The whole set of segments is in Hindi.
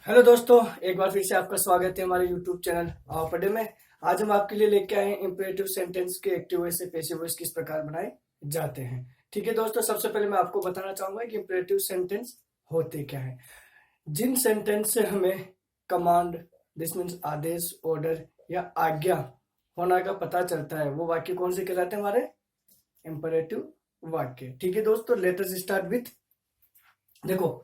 हेलो दोस्तों, एक बार फिर से आपका स्वागत है हमारे यूट्यूब चैनल आओ पढ़े में। आज हम आपके लिए लेके आए हैं इंपेरेटिव सेंटेंस के एक्टिव वॉइस से पैसिव वॉइस किस प्रकार बनाए जाते हैं। ठीक है दोस्तों, सबसे पहले मैं आपको बताना चाहूंगा कि इंपेरेटिव सेंटेंस होते क्या है। जिन सेंटेंस से हमें कमांड, दिस मीन्स आदेश, ऑर्डर या आज्ञा होना का पता चलता है, वो वाक्य कौन से कहलाते हैं? हमारे इंपेरेटिव वाक्य। ठीक है दोस्तों, लेट अस स्टार्ट विथ, देखो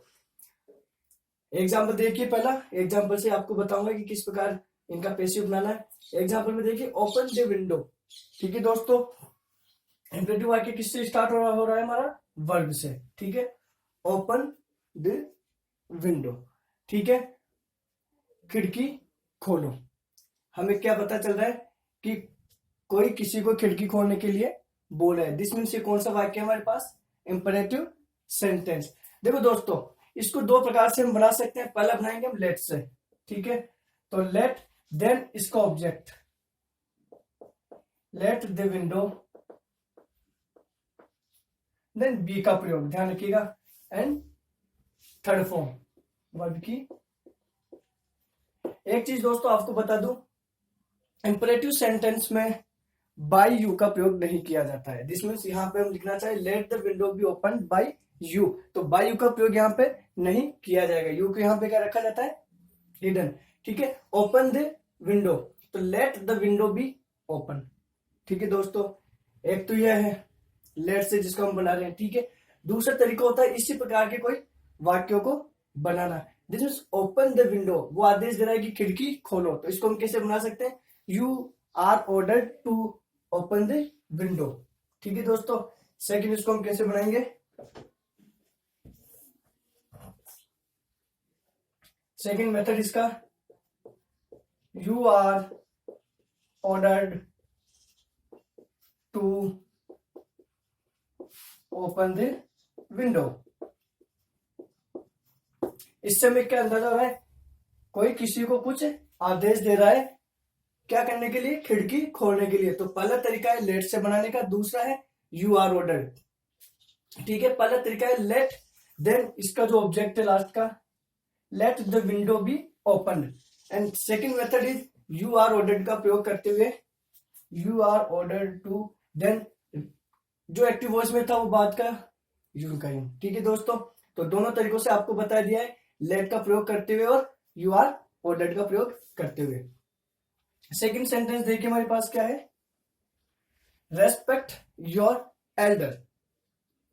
एग्जाम्पल देखिए। पहला एग्जाम्पल से आपको बताऊंगा कि किस प्रकार इनका पैसिव बनाना है। एग्जाम्पल में देखिए, ओपन द विंडो। ठीक है दोस्तों, इंपेरेटिव वाक्य किससे स्टार्ट हो रहा है? हमारा वर्ब से। ठीक है, ओपन द विंडो। ठीक है, खिड़की खोलो। हमें क्या पता चल रहा है कि कोई किसी को खिड़की खोलने के लिए बोला है। दिस मीन्स ये कौन सा वाक्य है हमारे पास? Imperative sentence. देखो दोस्तों, इसको दो प्रकार से हम बना सकते हैं। पहला बनाएंगे हम लेट से। ठीक है, तो लेट, देन इसका object, let the window, then be का प्रयोग, ध्यान रखिएगा, एंड थर्ड फॉर्म वर्ब की। एक चीज दोस्तों आपको बता दूं, इंपेरेटिव सेंटेंस में बाय यू का प्रयोग नहीं किया जाता है। दिस मीन्स यहाँ पे हम लिखना चाहे late the window be open by you, तो बाय यू का प्रयोग यहाँ पे नहीं किया जाएगा। यू को यहाँ पे क्या रखा जाता है? हिडन। ठीक है, ओपन द विंडो, तो late the window be open. ठीक है दोस्तों, एक तो यह है लेट से जिसको हम बना रहे हैं। ठीक है, दूसरा तरीका होता है इसी प्रकार के कोई वाक्यों को बनाना। This means open the window, वो आदेश दे रहा है कि खिड़की खोलो, तो इसको हम कैसे बना सकते हैं? You are ordered to open the window. ठीक है दोस्तों, सेकंड इसको हम कैसे बनाएंगे? सेकंड मेथड इसका, you are ordered to open the window. इससे हमें क्या अंदाजा हो रहा है? कोई किसी को कुछ आदेश दे रहा है, क्या करने के लिए? खिड़की खोलने के लिए। तो पहला तरीका है लेट से बनाने का, दूसरा है यू आर ऑर्डर्ड। ठीक है, पहला तरीका है लेट, देन इसका जो ऑब्जेक्ट है लास्ट का, let the window be open, and second method is you are ordered का प्रयोग करते हुए, you are ordered to, then जो एक्टिव वॉइस में था वो बात का यू का यू। ठीक है दोस्तों, तो दोनों तरीकों से आपको बता दिया है, लेट का प्रयोग करते हुए और यू आर ऑर्डर्ड का प्रयोग करते हुए। सेकंड सेंटेंस देखिए हमारे पास क्या है, रेस्पेक्ट योर एल्डर,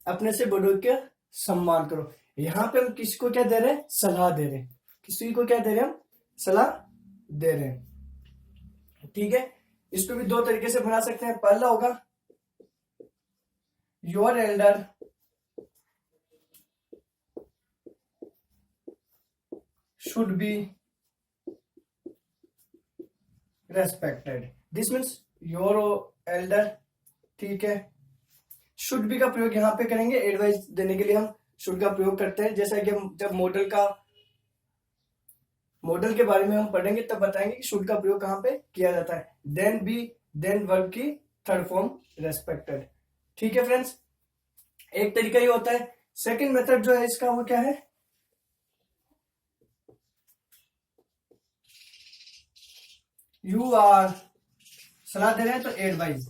अपने से बड़ों का सम्मान करो। यहां पे हम किसको क्या दे रहे हैं? सलाह दे रहे हैं। किसी को क्या दे रहे हैं? हम सलाह दे रहे हैं। ठीक है, इसको भी दो तरीके से बना सकते हैं। पहला होगा your elder should be respected. This means your elder, ठीक है, शुड बी का प्रयोग यहां पे करेंगे एडवाइस देने के लिए। हम शुड का प्रयोग करते हैं, जैसा कि हम जब मॉडल के बारे में हम पढ़ेंगे तब बताएंगे कि शुड का प्रयोग कहां पे किया जाता है। देन बी, देन वर्ब की थर्ड फॉर्म रेस्पेक्टेड। ठीक है फ्रेंड्स, एक तरीका ये होता है। सेकंड मेथड जो है इसका वो क्या है? यू आर, सलाह दे रहे हैं तो advise,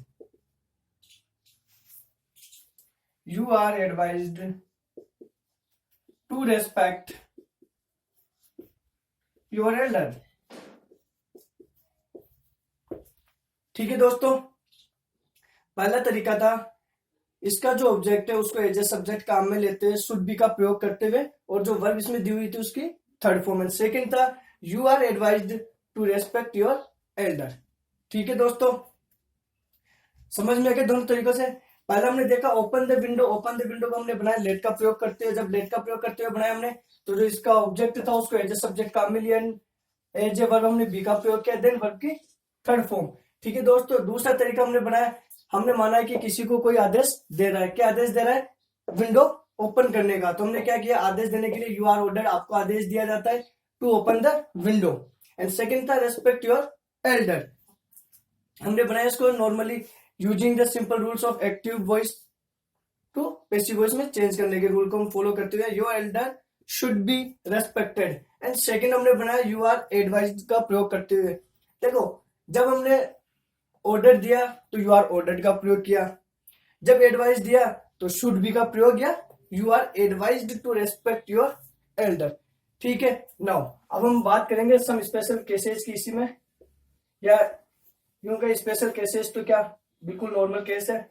you are advised to respect your elder. ठीक है दोस्तों, पहला तरीका था, इसका जो ऑब्जेक्ट है उसको एज ए सब्जेक्ट काम में लेते हुए शुड बी का प्रयोग करते हुए, और जो वर्ब इसमें दी हुई थी उसकी थर्ड फॉर्म में। सेकंड था you are advised to respect your elder. ठीक है दोस्तों, समझ में आ गया दोनों तरीकों से। पहले हमने देखा open the window, open the window को हमने बनाया लेट का प्रयोग करते हुए। जब लेट का प्रयोग करते हुए बनाया हमने, तो जो इसका ऑब्जेक्ट था उसको एज ए सब्जेक्ट काम में लिया, एज ए वर्ब हमने बी का प्रयोग किया, देन वर्ब की थर्ड फॉर्म। ठीक है दोस्तों, दूसरा तरीका हमने बनाया, हमने माना है कि किसी को कोई आदेश दे रहा है। क्या आदेश दे रहा है? विंडो ओपन करने का। तो हमने क्या किया? आदेश देने के लिए यू आर ऑर्डर, आपको आदेश दिया जाता है to open the window. And second था रेस्पेक्ट योर एल्डर, हमने बनाया इसको normally using the simple rules of active voice to passive voice में चेंज करने के रूल को हम फॉलो करते हुए, your elder should be respected. And second हमने बनाया यू आर एडवाइज्ड का प्रयोग करते हुए। देखो, जब हमने ऑर्डर दिया तो यू आर ऑर्डर्ड का प्रयोग किया, जब एडवाइस दिया तो शुड बी का प्रयोग किया, you are advised to respect your elder. ठीक है, नाउ अब हम बात करेंगे सम स्पेशल केसेस की इसी में, या यूं का स्पेशल केसेस तो क्या बिल्कुल नॉर्मल केस है।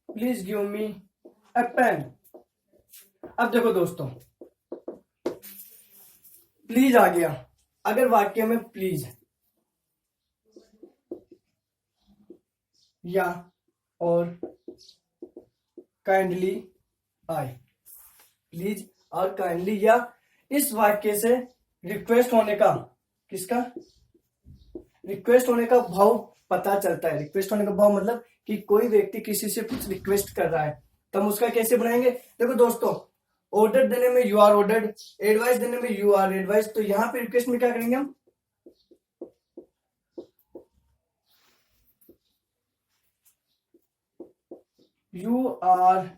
Please give me a pen. अब देखो दोस्तों, प्लीज आ गया, अगर वाक्य में प्लीज या और काइंडली आए, प्लीज और काइंडली या इस वाक्य से रिक्वेस्ट होने का, किसका रिक्वेस्ट होने का भाव पता चलता है। रिक्वेस्ट होने का भाव मतलब कि कोई व्यक्ति किसी से कुछ रिक्वेस्ट कर रहा है, तो हम उसका कैसे बनाएंगे। देखो दोस्तों, ऑर्डर देने में यू आर ऑर्डर्ड, एडवाइस देने में यू आर एडवाइस, तो यहां पे रिक्वेस्ट में क्या करेंगे हम, you are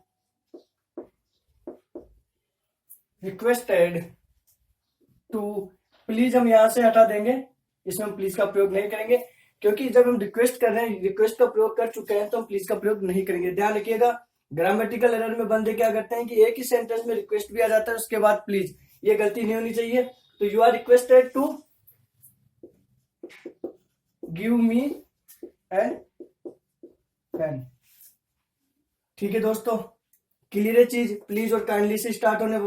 requested to, please हम यहां से हटा देंगे, इसमें हम प्लीज का प्रयोग नहीं करेंगे, क्योंकि जब हम रिक्वेस्ट कर रहे हैं, रिक्वेस्ट का प्रयोग कर चुके हैं, तो हम प्लीज का प्रयोग नहीं करेंगे। ध्यान रखिएगा, ग्रामेटिकल एरर में बंदे क्या करते हैं कि एक ही सेंटेंस में रिक्वेस्ट भी आ जाता है, उसके बाद प्लीज, ये गलती नहीं होनी चाहिए। तो you are requested to give me a pen. ठीक है दोस्तों, क्लियर है चीज। प्लीज और काइंडली से स्टार्ट होने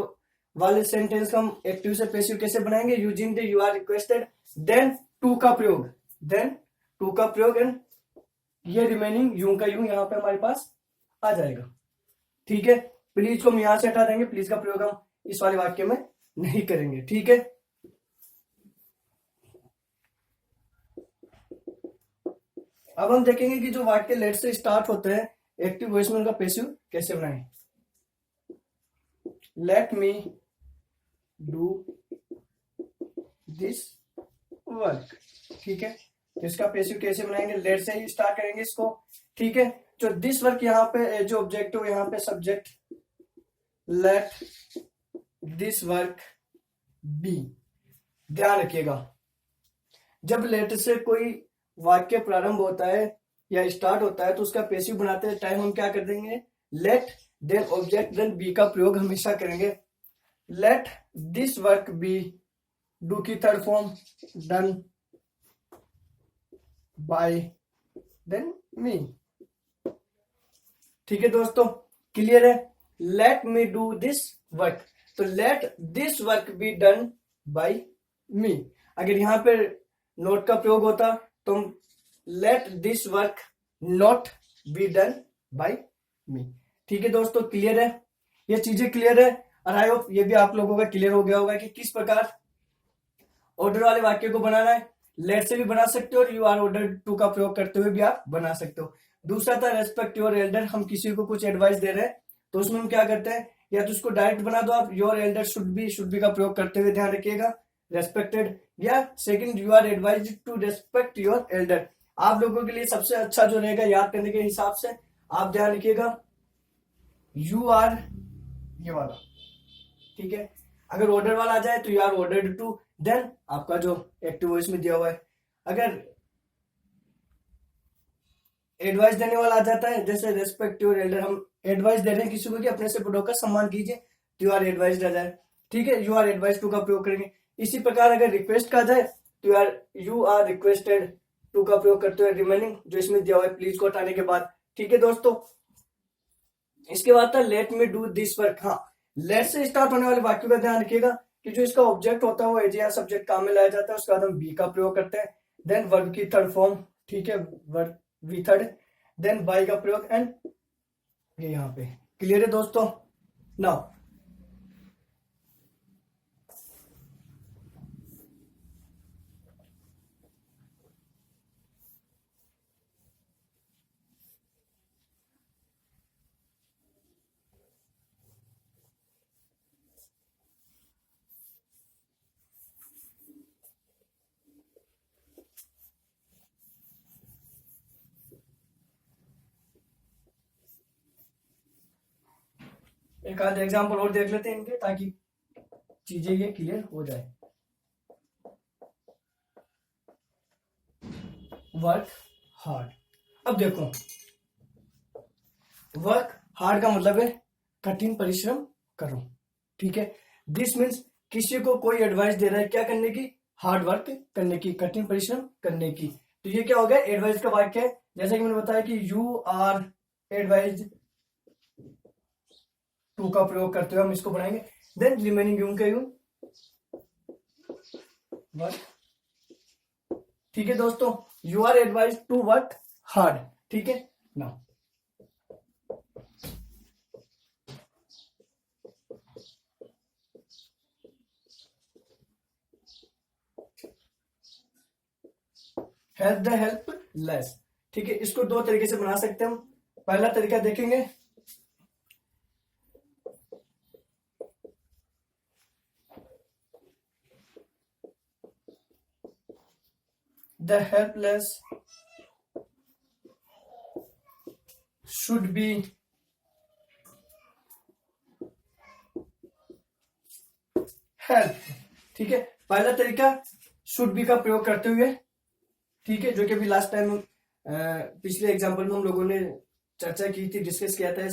वाले सेंटेंस हम एक्टिव से पैसिव कैसे बनाएंगे, using the you are requested, then to का प्रयोग, देन टू का प्रयोग, एंड ये रिमेनिंग यूं का यूं यहां पे हमारे पास आ जाएगा। ठीक है, प्लीज को हम यहां से हटा देंगे, प्लीज का प्रयोग हम इस वाले वाक्य में नहीं करेंगे। ठीक है, अब हम देखेंगे कि जो वाक्य लेट से स्टार्ट होते हैं एक्टिव वॉइस में उनका पैसिव कैसे बनाएं। Late me do this work. ठीक है, तो इसका पैसिव कैसे बनाएंगे, लेट से ही स्टार्ट करेंगे इसको। ठीक है, जो दिस वर्क यहाँ पे जो ऑब्जेक्टिव, यहाँ पे subject, let this work be. ध्यान रखिएगा, जब लेट से कोई वाक्य प्रारंभ होता है या स्टार्ट होता है तो उसका पैसिव बनाते टाइम हम क्या कर देंगे, let then object then be का प्रयोग हमेशा करेंगे। Let this work be, do की third form done by then me. ठीक है दोस्तों, क्लियर है। Let me do this work, तो let this work be done by me. अगर यहां पर नोट का प्रयोग होता तो हम let this work not be done by me. ठीक है दोस्तों, क्लियर है, ये चीजें क्लियर है, और आई होप ये भी आप लोगों का क्लियर हो गया होगा कि किस प्रकार ऑर्डर वाले वाक्य को बनाना है। लेट से भी बना सकते हो और यू आर ऑर्डर टू का प्रयोग करते हुए भी आप बना सकते हो। दूसरा था रेस्पेक्ट योर एल्डर, हम किसी को कुछ एडवाइस दे रहे हैं तो उसमें हम क्या करते हैं, या तो उसको डायरेक्ट बना दो आप, योर एल्डर शुड बी का प्रयोग करते हुए, ध्यान रखिएगा, रेस्पेक्टेड, या second you are advised to respect your elder. आप लोगों के लिए सबसे अच्छा जो रहेगा याद करने के हिसाब से, आप ध्यान रखिएगा, यू आर ये वाला। ठीक है, अगर ऑर्डर वाला आ जाए तो you are ordered to, then आपका जो एक्टिव वॉइस में दिया हुआ है। अगर एडवाइस देने वाला आ जाता है, जैसे रेस्पेक्ट योर एल्डर, हम एडवाइस दे रहे हैं किसी को कि अपने से बड़ों का सम्मान कीजिए, तो यू आर एडवाइज्ड आ जाए। ठीक है, यू आर एडवाइज टू का प्रयोग करेंगे। इसी प्रकार अगर रिक्वेस्ट का जाए तो यू आर रिक्वेस्टेड टू का प्रयोग करते हुए रिमेनिंग जो इसमें दिया हुआ है प्लीज को हटाने के बाद। ठीक है दोस्तों, इसके बाद था late me do this work. हाँ, लेट से स्टार्ट होने वाले वाक्य का ध्यान रखिएगा कि जो इसका ऑब्जेक्ट होता है वो एज या सब्जेक्ट काम में लाया जाता है, उसके बाद हम बी का प्रयोग करते हैं, देन वर्ब की थर्ड फॉर्म, ठीक है, verb V third, then by का प्रयोग, एंड ये यहाँ पे। क्लियर है दोस्तों। नाउ एक आध एग्जाम्पल और देख लेते हैं इनके, ताकि चीजें ये क्लियर हो जाए। Work hard. अब देखो, वर्क हार्ड का मतलब है कठिन परिश्रम करो, ठीक है। दिस मीन्स किसी को कोई एडवाइस दे रहा है क्या करने की, हार्ड वर्क करने की, कठिन परिश्रम करने की। तो ये क्या हो गया, एडवाइस का वाक्य है। जैसे कि मैंने बताया कि यू आर एडवाइज्ड टू का प्रयोग करते हुए हम इसको बनाएंगे। देन रिमेनिंग यूं के यूं वर्क, ठीक है दोस्तों। You are advised to work hard, ठीक है ना। हेल्प द हेल्पलेस, ठीक है। इसको दो तरीके से बना सकते हैं हम। पहला तरीका देखेंगे, the helpless should be help, ठीक है। पहला तरीका शुड बी का प्रयोग करते हुए, ठीक है, जो कि अभी लास्ट टाइम पिछले एग्जांपल में हम लोगों ने चर्चा की थी, डिस्कस किया था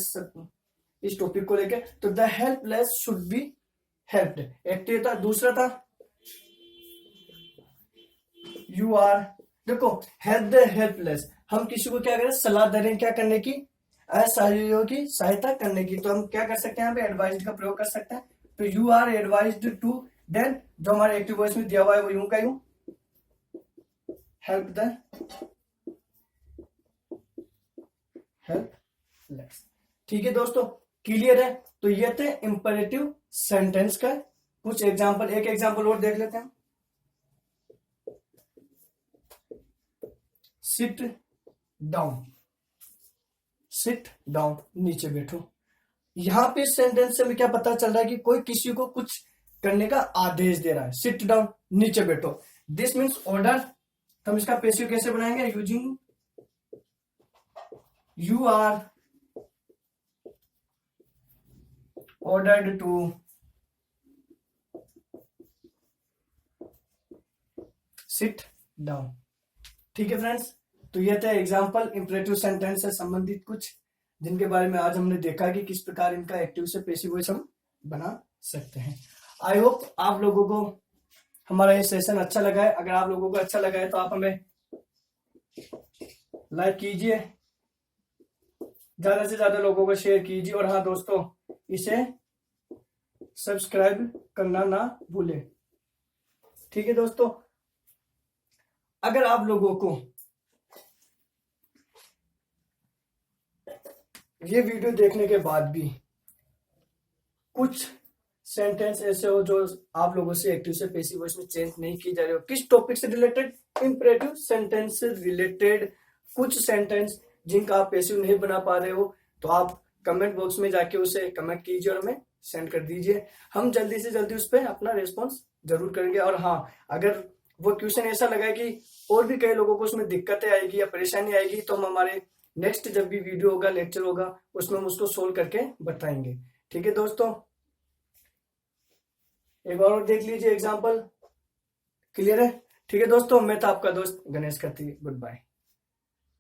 इस टॉपिक को लेकर। तो the helpless should be helped, एक तो ये था। दूसरा था यू आर, देखो हेल्प द हेल्पलेस, हम किसी को क्या करें, सलाह दे रहे हैं क्या करने की, असहायों की सहायता करने की। तो हम क्या कर सकते हैं, यहाँ पे एडवाइज्ड का प्रयोग कर सकते हैं। तो you are advised to, then जो हमारे एक्टिव वॉइस में दिया हुआ है वो यूं का यूं, हेल्प द हेल्पलेस, ठीक है दोस्तों, क्लियर है। तो ये थे इंपरेटिव सेंटेंस का कुछ एग्जांपल। एक एग्जांपल और देख लेते हैं। सिट डाउन, सिट डाउन, नीचे बैठो। यहां पे सेंटेंस से हमें क्या पता चल रहा है कि कोई किसी को कुछ करने का आदेश दे रहा है। सिट डाउन, नीचे बैठो, दिस मीन्स ऑर्डर। तो हम इसका पैसिव कैसे बनाएंगे, using you are ordered to sit down, ठीक है फ्रेंड्स। तो ये थे एग्जांपल इंपरेटिव सेंटेंस से संबंधित कुछ, जिनके बारे में आज हमने देखा कि किस प्रकार इनका एक्टिव से पैसिव वॉइस हम बना सकते हैं। आई होप आप लोगों को हमारा ये सेशन अच्छा लगा है। अगर आप लोगों को अच्छा लगा है तो आप हमें लाइक कीजिए, ज्यादा से ज्यादा लोगों को शेयर कीजिए, और हाँ दोस्तों, इसे सब्सक्राइब करना ना भूलें, ठीक है दोस्तों। अगर आप लोगों को ये वीडियो देखने के बाद भी कुछ सेंटेंस ऐसे हो जो आप लोगों से एक्टिव से पैसिव वॉइस में चेंज नहीं की जा रही हो, किस टॉपिक से रिलेटेड, इंपरेटिव सेंटेंस से रिलेटेड कुछ सेंटेंस जिनका आप पैसिव नहीं बना पा रहे हो, तो आप कमेंट बॉक्स में जाके उसे कमेंट कीजिए और हमें सेंड कर दीजिए। हम जल्दी से जल्दी उस पर अपना रिस्पॉन्स जरूर करेंगे। और हाँ, अगर वो क्वेश्चन ऐसा लगा कि और भी कई लोगों को उसमें दिक्कतें आएगी या परेशानी आएगी, तो हम हमारे नेक्स्ट जब भी वीडियो होगा, लेक्चर होगा, उसमें हम उसको सोल्व करके बताएंगे, ठीक है दोस्तों। एक और देख लीजिए एग्जांपल, क्लियर है, ठीक है दोस्तों। मैं था आपका दोस्त गणेश खत्री, गुड बाय।